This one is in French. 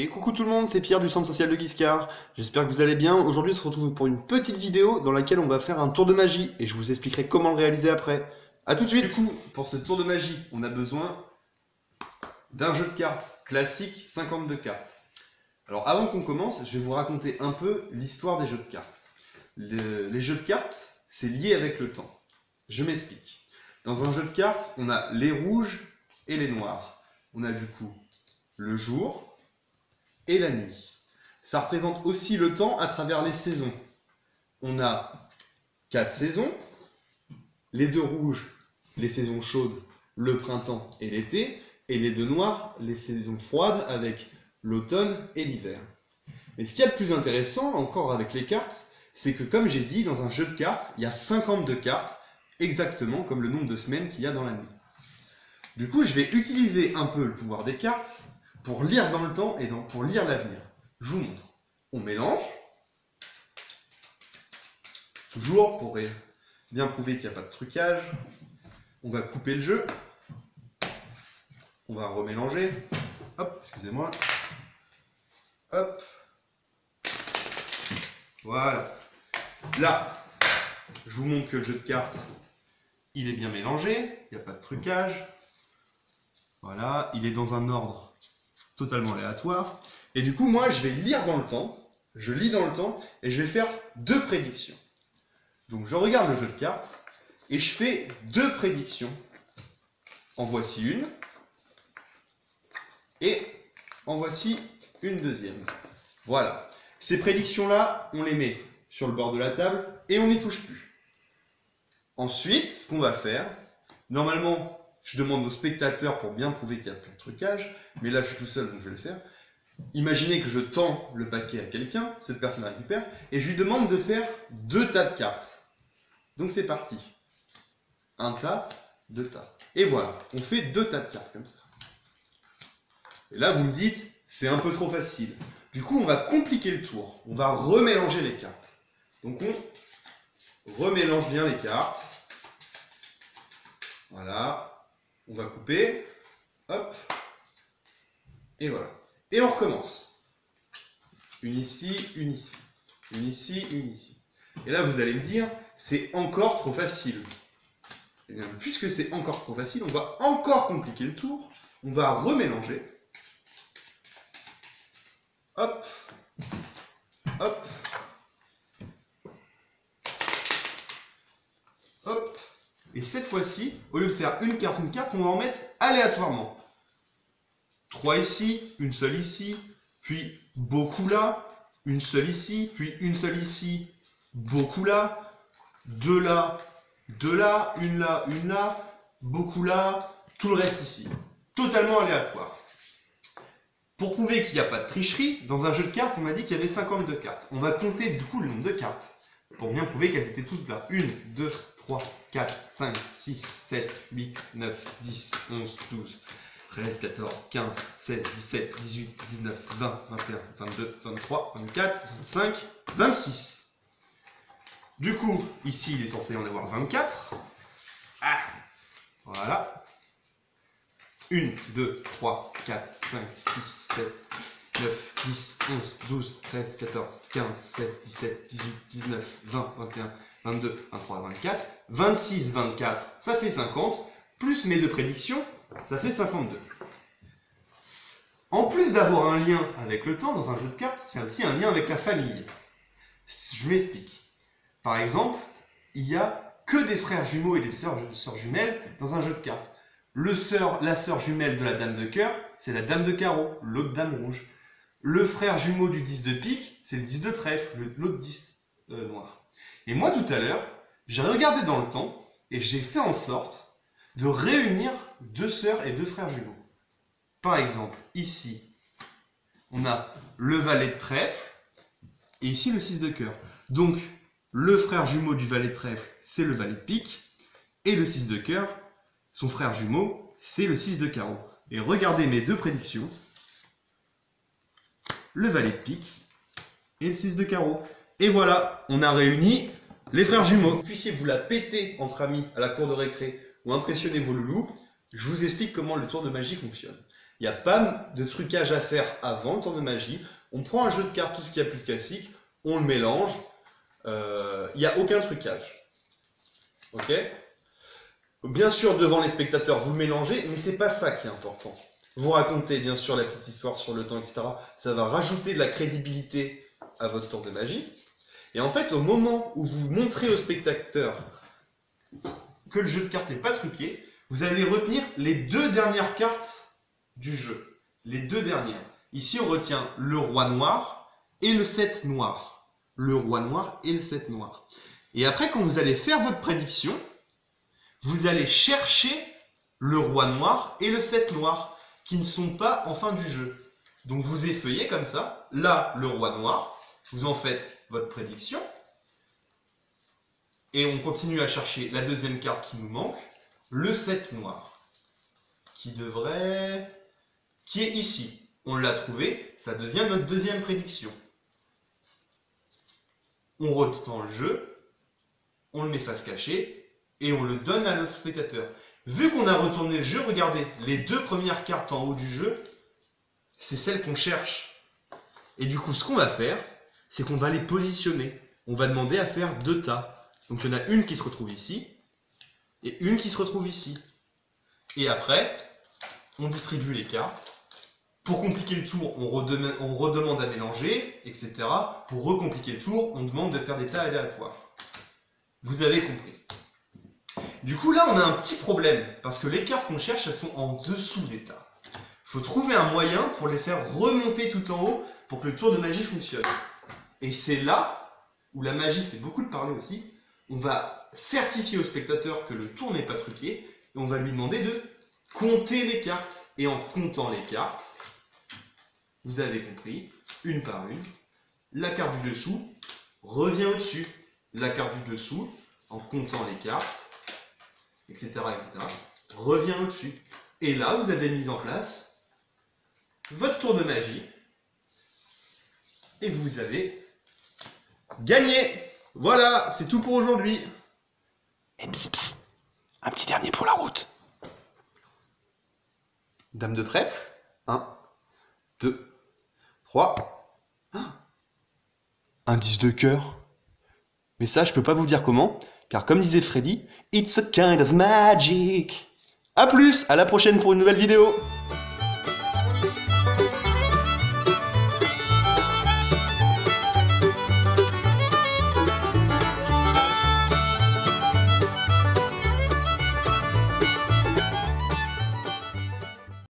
Et coucou tout le monde, c'est Pierre du Centre Social de Guiscard. J'espère que vous allez bien. Aujourd'hui, on se retrouve pour une petite vidéo dans laquelle on va faire un tour de magie et je vous expliquerai comment le réaliser après. A tout de suite. Du coup, pour ce tour de magie, on a besoin d'un jeu de cartes classique 52 cartes. Alors avant qu'on commence, je vais vous raconter un peu l'histoire des jeux de cartes. Les jeux de cartes, c'est lié avec le temps. Je m'explique. Dans un jeu de cartes, on a les rouges et les noirs. On a du coup le jour et la nuit. Ça représente aussi le temps à travers les saisons. On a 4 saisons, les deux rouges, les saisons chaudes, le printemps et l'été, et les deux noirs, les saisons froides avec l'automne et l'hiver. Mais ce qu'il y a de plus intéressant encore avec les cartes, c'est que comme j'ai dit, dans un jeu de cartes, il y a 52 cartes, exactement comme le nombre de semaines qu'il y a dans l'année. Du coup, je vais utiliser un peu le pouvoir des cartes pour lire dans le temps et pour lire l'avenir. Je vous montre. On mélange. Toujours pour bien prouver qu'il n'y a pas de trucage. On va couper le jeu. On va remélanger. Hop, excusez-moi. Hop. Voilà. Là, je vous montre que le jeu de cartes, il est bien mélangé. Il n'y a pas de trucage. Voilà, il est dans un ordre totalement aléatoire. Et du coup, moi, je vais lire dans le temps. Je lis dans le temps et je vais faire deux prédictions. Donc, je regarde le jeu de cartes et je fais deux prédictions. En voici une. Et en voici une deuxième. Voilà. Ces prédictions-là, on les met sur le bord de la table et on n'y touche plus. Ensuite, ce qu'on va faire, normalement, je demande aux spectateurs pour bien prouver qu'il n'y a plus de trucage, mais là je suis tout seul donc je vais le faire. Imaginez que je tends le paquet à quelqu'un, cette personne récupère, et je lui demande de faire deux tas de cartes. Donc c'est parti. Un tas, deux tas. Et voilà, on fait deux tas de cartes comme ça. Et là vous me dites, c'est un peu trop facile. Du coup on va compliquer le tour, on va remélanger les cartes. Donc on remélange bien les cartes. Voilà. On va couper, hop, et voilà. Et on recommence. Une ici, une ici, une ici, une ici. Et là, vous allez me dire, c'est encore trop facile. Et bien, puisque c'est encore trop facile, on va encore compliquer le tour. On va remélanger. Hop, hop, hop. Et cette fois-ci, au lieu de faire une carte, on va en mettre aléatoirement. 3 ici, une seule ici, puis beaucoup là, une seule ici, puis une seule ici, beaucoup là, deux là, une là, beaucoup là, tout le reste ici. Totalement aléatoire. Pour prouver qu'il n'y a pas de tricherie, dans un jeu de cartes, on m'a dit qu'il y avait 52 cartes. On va compter du coup le nombre de cartes, pour bien prouver qu'elles étaient toutes là. 1, 2, 3, 4, 5, 6, 7, 8, 9, 10, 11, 12, 13, 14, 15, 16, 17, 18, 19, 20, 21, 22, 23, 24, 25, 26. Du coup, ici, il est censé en avoir 24. Ah, voilà. 1, 2, 3, 4, 5, 6, 7, 9, 10, 11, 12, 13, 14, 15, 16, 17, 18, 19, 20, 21, 22, 23, 24, 26, 24, ça fait 50, plus mes deux prédictions, ça fait 52. En plus d'avoir un lien avec le temps dans un jeu de cartes, c'est aussi un lien avec la famille. Je m'explique. Par exemple, il n'y a que des frères jumeaux et des sœurs jumelles dans un jeu de cartes. La sœur jumelle de la dame de cœur, c'est la dame de carreau, l'autre dame rouge. Le frère jumeau du 10 de pique, c'est le 10 de trèfle, l'autre 10 noir. Et moi tout à l'heure, j'ai regardé dans le temps et j'ai fait en sorte de réunir deux sœurs et deux frères jumeaux. Par exemple, ici, on a le valet de trèfle et ici le 6 de cœur. Donc, le frère jumeau du valet de trèfle, c'est le valet de pique et le 6 de cœur, son frère jumeau, c'est le 6 de carreau. Et regardez mes deux prédictions. Le valet de pique et le 6 de carreau. Et voilà, on a réuni les frères jumeaux. Que vous puissiez vous la péter entre amis à la cour de récré ou impressionner vos loulous, je vous explique comment le tour de magie fonctionne. Il n'y a pas de trucage à faire avant le tour de magie. On prend un jeu de cartes, tout ce qu'il y a plus de classique, on le mélange. Il n'y a aucun trucage. Ok? Bien sûr, devant les spectateurs, vous le mélangez, mais c'est pas ça qui est important. Vous racontez bien sûr la petite histoire sur le temps, etc. Ça va rajouter de la crédibilité à votre tour de magie. Et en fait, au moment où vous montrez aux spectateurs que le jeu de cartes n'est pas truqué, vous allez retenir les 2 dernières cartes du jeu. Les 2 dernières. Ici, on retient le roi noir et le 7 noir. Le roi noir et le 7 noir. Et après, quand vous allez faire votre prédiction, vous allez chercher le roi noir et le 7 noir, qui ne sont pas en fin du jeu. Donc vous effeuillez comme ça, là le roi noir, vous en faites votre prédiction, et on continue à chercher la deuxième carte qui nous manque, le 7 noir, qui est ici. On l'a trouvé, ça devient notre deuxième prédiction. On retend le jeu, on le met face cachée, et on le donne à notre spectateur. Vu qu'on a retourné le jeu, regardez, les 2 premières cartes en haut du jeu, c'est celles qu'on cherche. Et du coup, ce qu'on va faire, c'est qu'on va les positionner. On va demander à faire 2 tas. Donc il y en a une qui se retrouve ici, et une qui se retrouve ici. Et après, on distribue les cartes. Pour compliquer le tour, on redemande à mélanger, etc. Pour recompliquer le tour, on demande de faire des tas aléatoires. Vous avez compris. Du coup, là, on a un petit problème, parce que les cartes qu'on cherche, elles sont en dessous des tas. Il faut trouver un moyen pour les faire remonter tout en haut, pour que le tour de magie fonctionne. Et c'est là où la magie, c'est beaucoup de parler aussi. On va certifier au spectateur que le tour n'est pas truqué, et on va lui demander de compter les cartes. Et en comptant les cartes, vous avez compris, une par une, la carte du dessous revient au-dessus. La carte du dessous, en comptant les cartes, etc., revient au-dessus. Et là, vous avez mis en place votre tour de magie. Et vous avez gagné. Voilà, c'est tout pour aujourd'hui. Et psst, psst, un petit dernier pour la route. Dame de trèfle. 1, 2, 3. Un 10 de cœur. Mais ça, je peux pas vous dire comment, car comme disait Freddy, it's a kind of magic. A plus, à la prochaine pour une nouvelle vidéo.